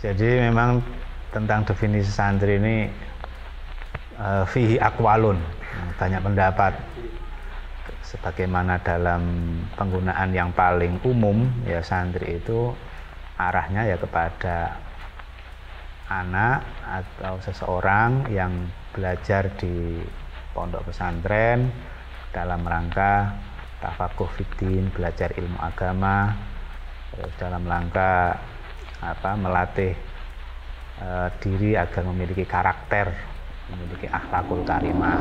Jadi memang tentang definisi santri ini fihi aqwalun, banyak pendapat. Sebagaimana dalam penggunaan yang paling umum, ya santri itu arahnya ya kepada anak atau seseorang yang belajar di pondok pesantren dalam rangka tafakuh fiddin, belajar ilmu agama, terus dalam rangka melatih diri agar memiliki karakter, memiliki akhlakul karimah.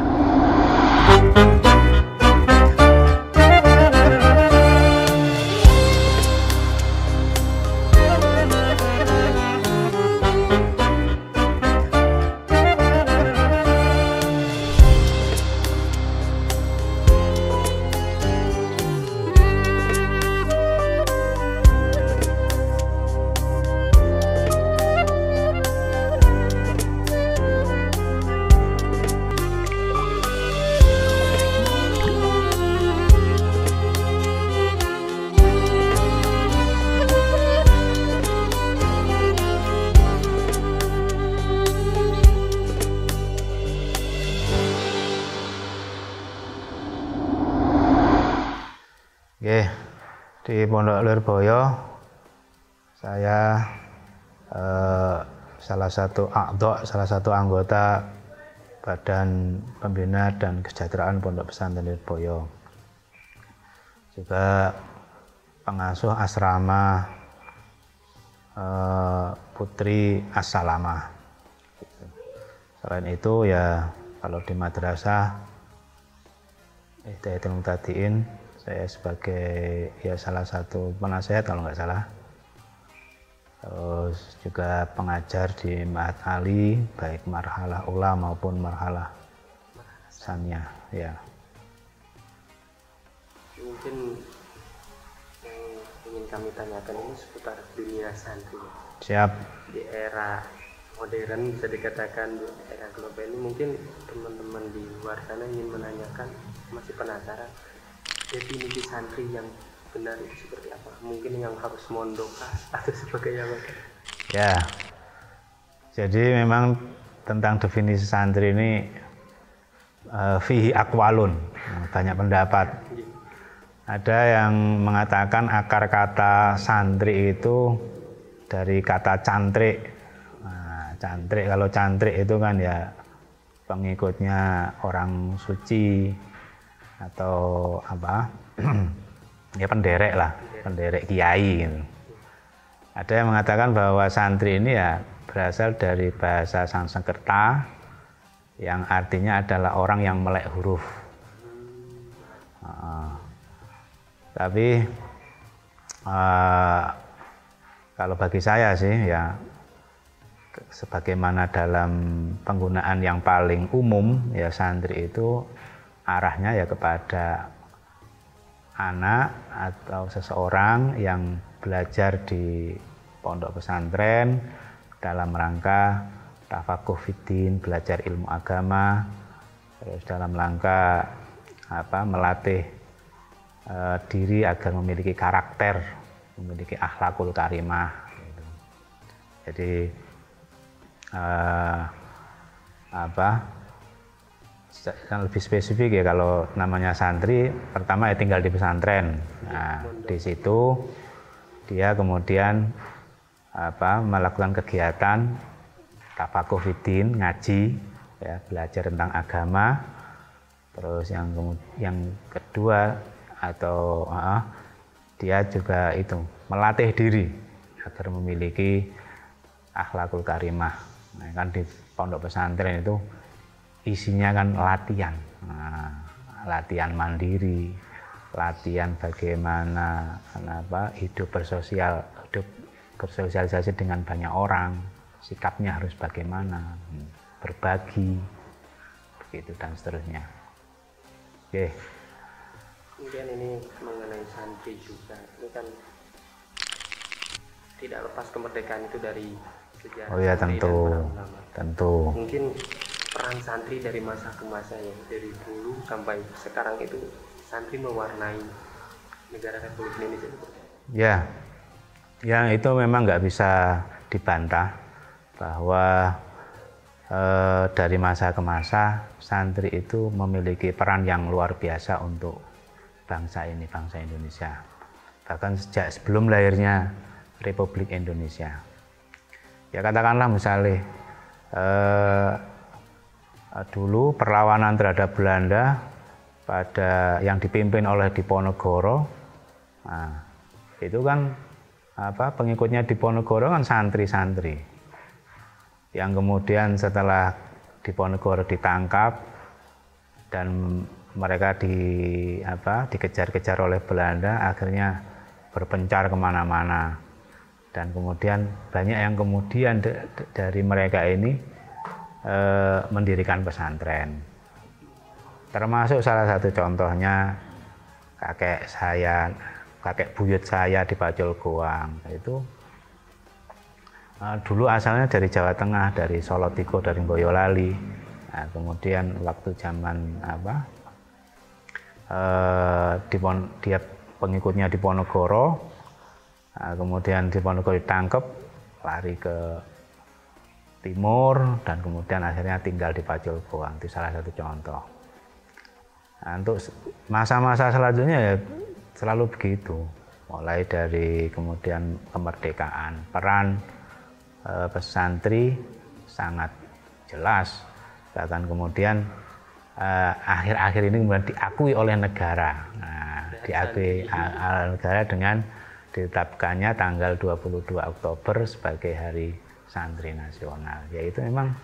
Oke, di Pondok Lirboyo saya salah satu anggota Badan Pembina dan Kesejahteraan Pondok Pesantren Lirboyo, juga pengasuh asrama Putri As-Salamah. Selain itu ya kalau di madrasah Hidayatul Muhtadin saya sebagai ya salah satu penasehat kalau nggak salah. Terus juga pengajar di Ma'had Ali, baik marhalah ula maupun marhalah saniyah ya. Mungkin yang ingin kami tanyakan ini seputar dunia santri. Siap. Di era modern bisa dikatakan di era global ini, mungkin teman-teman di luar sana ingin menanyakan, masih penasaran definisi santri yang benar itu seperti apa? Mungkin yang harus mondok atau sebagainya. Ya, jadi memang tentang definisi santri ini fihi aqwalun, banyak pendapat. Ada yang mengatakan akar kata santri itu dari kata cantrik. Nah, cantrik, kalau cantrik itu kan ya pengikutnya orang suci atau apa ya penderek lah, penderek kiai gitu. Ada yang mengatakan bahwa santri ini ya berasal dari bahasa Sanskerta yang artinya adalah orang yang melek huruf. Tapi kalau bagi saya sih ya sebagaimana dalam penggunaan yang paling umum, ya santri itu arahnya ya kepada anak atau seseorang yang belajar di pondok pesantren dalam rangka tafakuh fiddin, belajar ilmu agama, terus dalam rangka melatih diri agar memiliki karakter, memiliki akhlakul karimah gitu. Jadi kan lebih spesifik ya, kalau namanya santri pertama ya tinggal di pesantren. Nah, di situ dia kemudian melakukan kegiatan tafakuh fiddin, ngaji ya, belajar tentang agama. Terus yang kedua atau dia juga itu melatih diri agar memiliki akhlakul karimah. Nah, kan di pondok pesantren itu isinya kan latihan, latihan mandiri, latihan bagaimana hidup bersosialisasi dengan banyak orang, sikapnya harus bagaimana, berbagi, begitu dan seterusnya. Oke. Kemudian ini mengenai santri juga, itu kan tidak lepas kemerdekaan itu dari sejarah. Oh ya, tentu. Mungkin peran santri dari masa ke masa ya, dari dulu sampai sekarang itu santri mewarnai negara Republik Indonesia. Ya, itu memang nggak bisa dibantah bahwa dari masa ke masa santri itu memiliki peran yang luar biasa untuk bangsa ini, bangsa Indonesia. Bahkan sejak sebelum lahirnya Republik Indonesia. Ya katakanlah misalnya dulu perlawanan terhadap Belanda pada yang dipimpin oleh Diponegoro, nah, itu kan pengikutnya Diponegoro kan santri-santri yang kemudian setelah Diponegoro ditangkap dan mereka dikejar-kejar oleh Belanda, akhirnya berpencar kemana-mana, dan kemudian banyak yang kemudian dari mereka ini mendirikan pesantren, termasuk salah satu contohnya kakek buyut saya di Pacul Goang. Itu dulu asalnya dari Jawa Tengah, dari Solotigo, dari Boyolali. Nah, kemudian waktu zaman dia pengikutnya Diponegoro, kemudian Diponegoro ditangkap, lari ke timur, dan kemudian akhirnya tinggal di Pacul Goang. Itu salah satu contoh. Nah, untuk masa-masa selanjutnya ya selalu begitu, mulai dari kemudian kemerdekaan, peran pesantri sangat jelas, bahkan kemudian akhir-akhir ini kemudian diakui oleh negara. Nah, diakui oleh negara dengan ditetapkannya tanggal 22 Oktober sebagai Hari Santri Nasional. Yaitu memang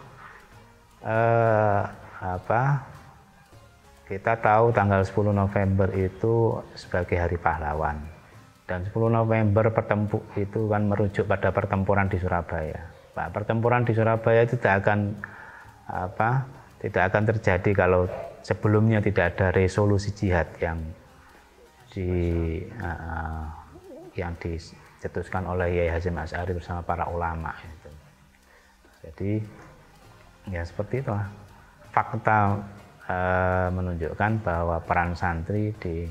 kita tahu tanggal 10 November itu sebagai Hari Pahlawan. Dan 10 November itu kan merujuk pada pertempuran di Surabaya. Pak, pertempuran di Surabaya itu tidak akan terjadi kalau sebelumnya tidak ada resolusi jihad yang dicetuskan oleh Yai Hasyim Asy'ari bersama para ulama itu. Jadi ya seperti itulah. Fakta menunjukkan bahwa peran santri di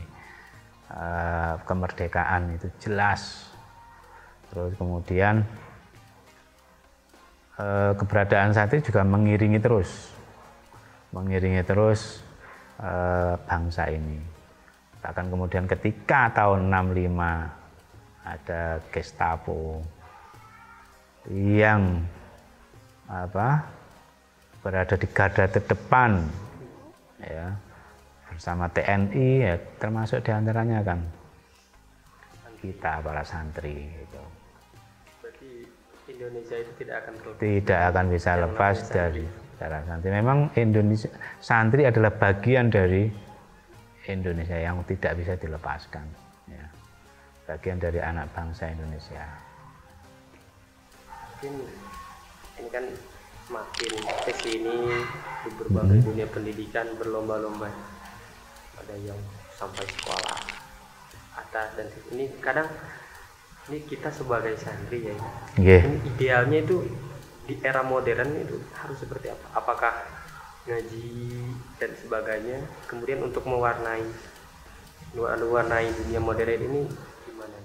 kemerdekaan itu jelas. Terus kemudian keberadaan santri juga mengiringi terus bangsa ini. Bahkan kemudian ketika tahun 65 ada Gestapo yang berada di garda terdepan, ya, bersama TNI, ya, termasuk diantaranya kan kita para santri gitu. Berarti Indonesia itu tidak akan bisa lepas dari para santri. Memang Indonesia, santri adalah bagian dari Indonesia yang tidak bisa dilepaskan, ya. Bagian dari anak bangsa Indonesia. Mungkin ini kan semakin kesini di berbagai dunia pendidikan berlomba-lomba, ada yang sampai sekolah atas, dan ini kadang ini kita sebagai santri ya, ini idealnya itu di era modern itu harus seperti apa? Apakah ngaji dan sebagainya, kemudian untuk mewarnai dunia modern ini gimana?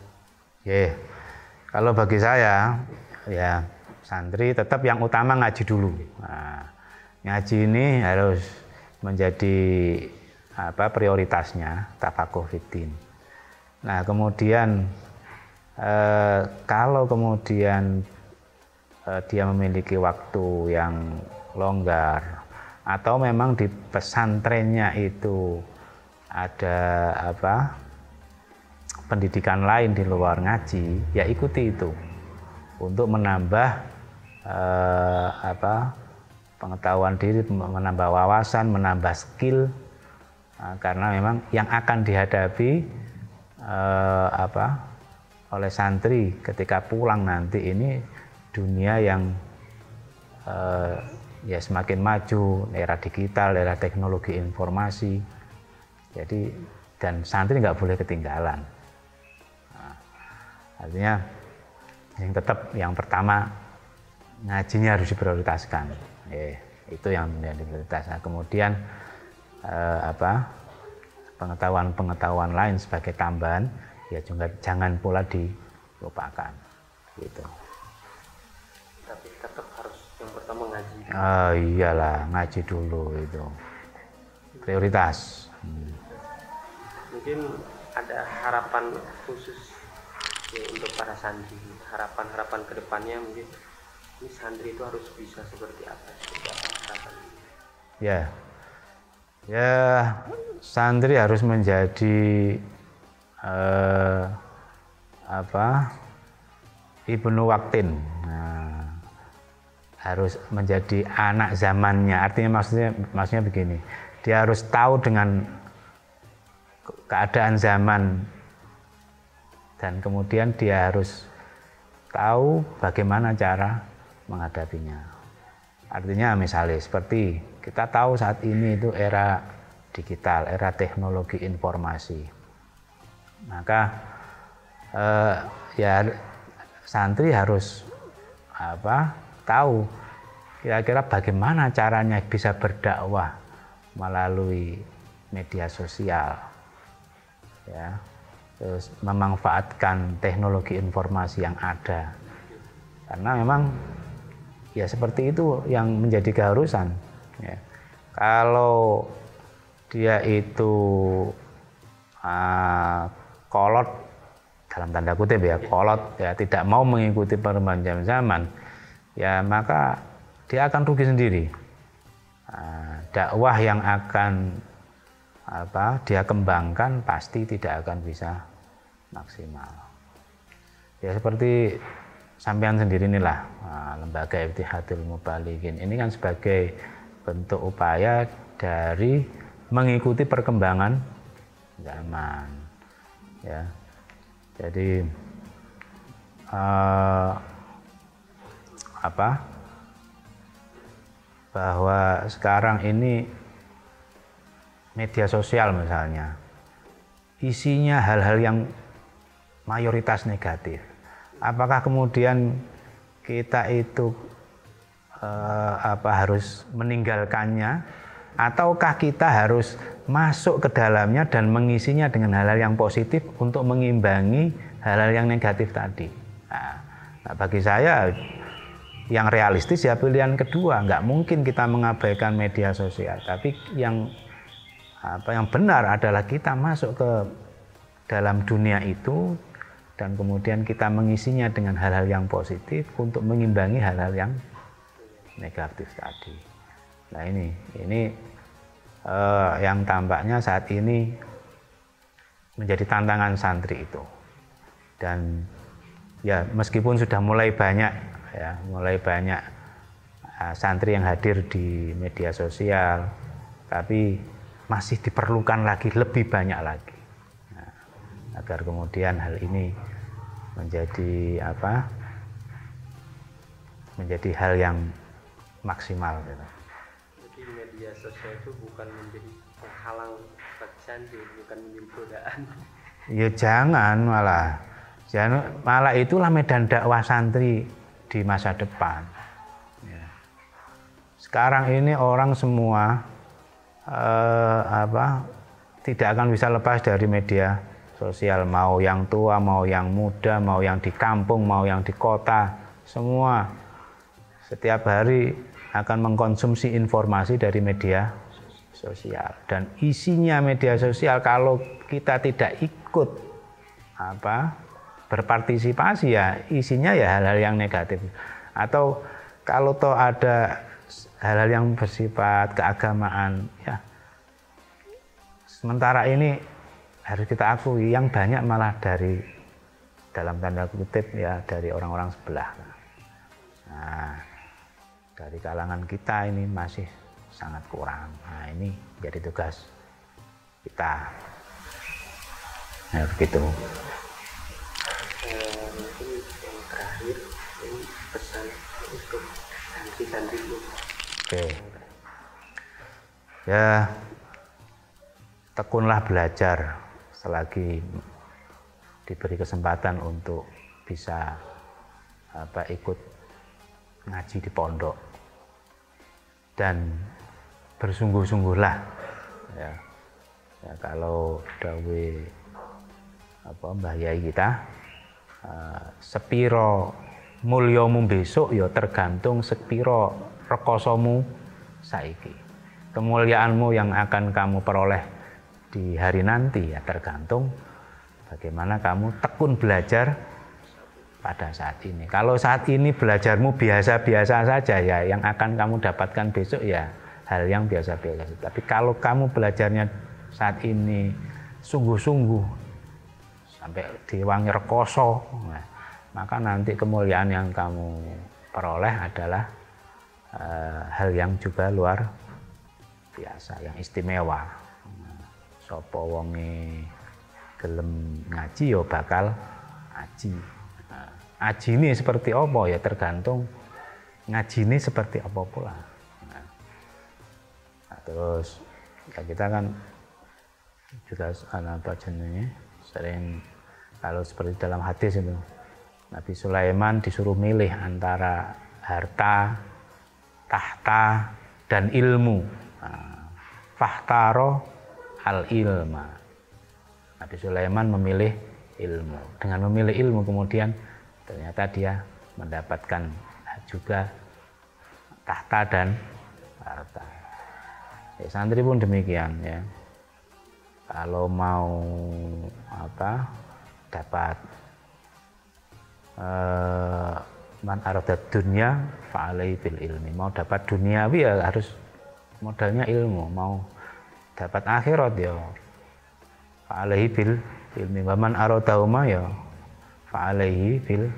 Kalau bagi saya ya santri tetap yang utama ngaji dulu. Nah, ngaji ini harus menjadi prioritasnya, tafaqquh fiddin. Nah, kemudian kalau kemudian dia memiliki waktu yang longgar, atau memang di pesantrennya itu ada pendidikan lain di luar ngaji, ya ikuti itu untuk menambah pengetahuan diri, menambah wawasan, menambah skill, karena memang yang akan dihadapi oleh santri ketika pulang nanti ini dunia yang ya semakin maju, era digital, era teknologi informasi. Jadi dan santri nggak boleh ketinggalan. Nah, artinya yang pertama ngajinya harus diprioritaskan. Itu yang menjadi prioritas. Nah, kemudian pengetahuan lain sebagai tambahan ya juga jangan pula dilupakan. Gitu. tapi tetap harus yang pertama ngaji. Oh iyalah, ngaji dulu itu prioritas. Mungkin ada harapan khusus ya, untuk para santri, harapan kedepannya mungkin ini santri itu harus bisa seperti apa harapan? Ya santri harus menjadi ibnu waktin. Nah, harus menjadi anak zamannya. Artinya maksudnya begini, dia harus tahu dengan keadaan zaman dan kemudian dia harus tahu bagaimana cara menghadapinya. Artinya misalnya seperti kita tahu saat ini itu era digital, era teknologi informasi. Maka ya santri harus tahu kira-kira bagaimana caranya bisa berdakwah melalui media sosial, ya, terus memanfaatkan teknologi informasi yang ada, karena memang ya seperti itu yang menjadi keharusan. Ya. Kalau dia itu kolot dalam tanda kutip ya, kolot ya, tidak mau mengikuti perkembangan zaman, ya maka dia akan rugi sendiri. Dakwah yang akan dia kembangkan pasti tidak akan bisa maksimal. Ya seperti sampean sendiri inilah, lembaga Ittihadul Mubalighin ini kan sebagai bentuk upaya dari mengikuti perkembangan zaman, ya. Jadi bahwa sekarang ini media sosial misalnya isinya hal-hal yang mayoritas negatif. Apakah kemudian kita itu harus meninggalkannya, ataukah kita harus masuk ke dalamnya dan mengisinya dengan hal-hal yang positif untuk mengimbangi hal-hal yang negatif tadi? Nah, bagi saya yang realistis ya pilihan kedua. Nggak mungkin kita mengabaikan media sosial, tapi yang benar adalah kita masuk ke dalam dunia itu dan kemudian kita mengisinya dengan hal-hal yang positif untuk mengimbangi hal-hal yang negatif tadi. Nah ini yang tampaknya saat ini menjadi tantangan santri itu. Dan ya meskipun sudah mulai banyak santri yang hadir di media sosial, tapi masih diperlukan lagi lebih banyak lagi, agar kemudian hal ini menjadi menjadi hal yang maksimal gitu. Jadi media sosial itu bukan menjadi penghalang bagi santri, bukan menjadi godaan. Ya jangan, malah itulah medan dakwah santri di masa depan. Ya. Sekarang ini orang semua tidak akan bisa lepas dari media sosial, mau yang tua, mau yang muda, mau yang di kampung, mau yang di kota, semua setiap hari akan mengkonsumsi informasi dari media sosial. Dan isinya media sosial kalau kita tidak ikut berpartisipasi ya isinya ya hal-hal yang negatif. Atau kalau toh ada hal-hal yang bersifat keagamaan, ya sementara ini harus kita akui yang banyak malah dari dalam tanda kutip ya dari orang-orang sebelah. Nah, dari kalangan kita ini masih sangat kurang. Nah, ini jadi tugas kita. Nah, begitu. Mungkin yang terakhir ini pesan untuk santri-santri itu. Oke. Ya, tekunlah belajar selagi diberi kesempatan untuk bisa ikut ngaji di pondok, dan bersungguh-sungguhlah ya kalau dawe Mbah Yai kita sepiro mulyamu besok ya tergantung sepiro rekosomu saiki. Kemuliaanmu yang akan kamu peroleh di hari nanti ya tergantung bagaimana kamu tekun belajar pada saat ini. Kalau saat ini belajarmu biasa-biasa saja ya, yang akan kamu dapatkan besok ya hal yang biasa-biasa. Tapi kalau kamu belajarnya saat ini sungguh-sungguh sampai diwangi rekoso, nah, maka nanti kemuliaan yang kamu peroleh adalah hal yang juga luar biasa, yang istimewa. Sopo wonge gelem ngaji ya bakal ngaji. Ngaji ini seperti apa ya tergantung ngaji ini seperti apa pula. Nah, terus ya kita kan juga apa jenenge sering kalau seperti dalam hadis itu Nabi Sulaiman disuruh milih antara harta, tahta dan ilmu. Nah, fahtaro al ilma. Nabi Sulaiman memilih ilmu. Dengan memilih ilmu kemudian ternyata dia mendapatkan juga tahta dan harta. Ya, santri pun demikian ya. Kalau mau dapat man arada dunya fa'alai bil ilmi. Mau dapat duniawi ya harus modalnya ilmu. Mau dapat akhirat ya fa'alai bil ilmi. Wa man arada huma ya fa'alaihi fil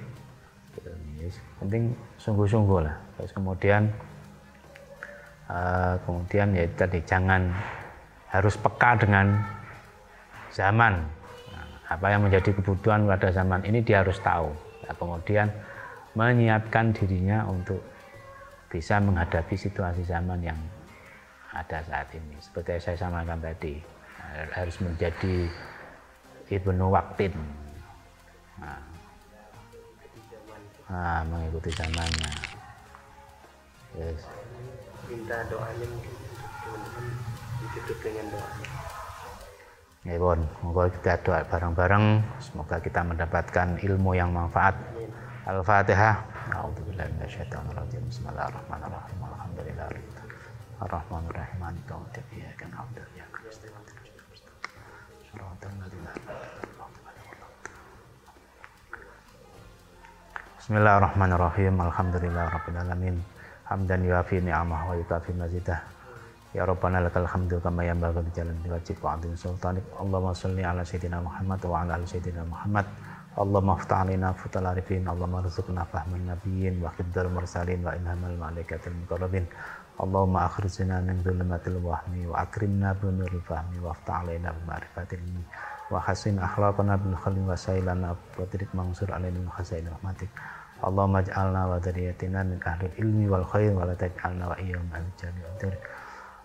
ilmi. Penting sungguh-sungguh lah. Terus kemudian ya tadi jangan harus peka dengan zaman. Nah, apa yang menjadi kebutuhan pada zaman ini dia harus tahu. Nah, kemudian menyiapkan dirinya untuk bisa menghadapi situasi zaman yang ada saat ini. Seperti yang saya sampaikan tadi, harus menjadi ibnu waqtin. Mengikuti zamannya. Yes. Minta doanya teman-teman ditutup dengan doanya. Ya Bon, semoga kita doa bareng-bareng, semoga kita mendapatkan ilmu yang manfaat. Al-Fatihah. A'udzubillahi minasyaitonir rajim. Bismillahirrahmanirrahim. Alhamdulillahirabbil alamin. Arrahmanirrahim. Maliki yaumiddin. Iyyaka na'budu wa iyyaka nasta'in. Shiratal ladzina Bismillahirrahmanirrahim. Alhamdulillahirabbil alamin. Hamdan yuafi ni'amah wa yukafi mazidah. Ya Rabbana lakal hamdu kama yanbaghi li jalali wajhika wa 'azimi sultanik. Allahumma shalli ala sayyidina Muhammad wa ala ali sayyidina Muhammad. Allahumma aftah alaina futal arifin. Allahumma rzuqna fahman nabiyyin wa khidmal mursalin wa ilhamal malaikatil muqarrabin. Allahumma akhrijna min dhulumatil wahmi wa akrimna bi nuril fahmi wa aftah alaina bi ma'rifatil ilmi wa hasin akhlaqana bil khalwi wa sailana wa tariq mansur alaina min khazain rahmatik. Allahumma ij'alna wa dzurriyyatina min ahli ilmi wal khair wa la taj'alna wa iyyahum min jami'id.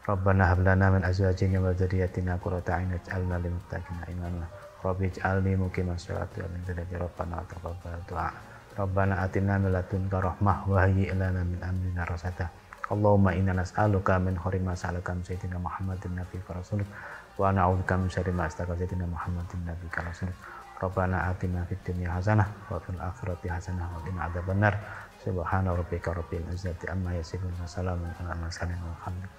Rabbana hab lana min azwajina wa dzurriyyatina qurrata a'yun waj'alna lil muttaqina imama. Rabbi ij'alni muqimas sholati wa min dzurriyyati rabbana taqabbal du'a. Rabbana atina min ladunka rahmah wa hayyi' lana min amrina rasada. Allahumma inna nas'aluka min khairi ma sa'alaka min sayyidina Muhammadin nabiyyika rasuluk wa na'udzubika min syarri ma astaghatha sayyidina Muhammadin nabiyyika rasuluk. Rabbana atina fid dunya hasanah wa fil akhirati hasanah wa qina adzabannar. Subhana rabbika rabbil izzati amma yasifun wa salamun alal mursalin walhamdulillah.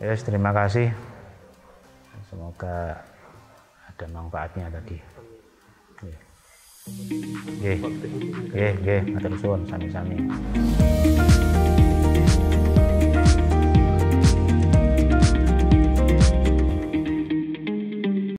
Yes, terima kasih. Semoga ada manfaatnya tadi. Nggih, matur suwun sami-sami.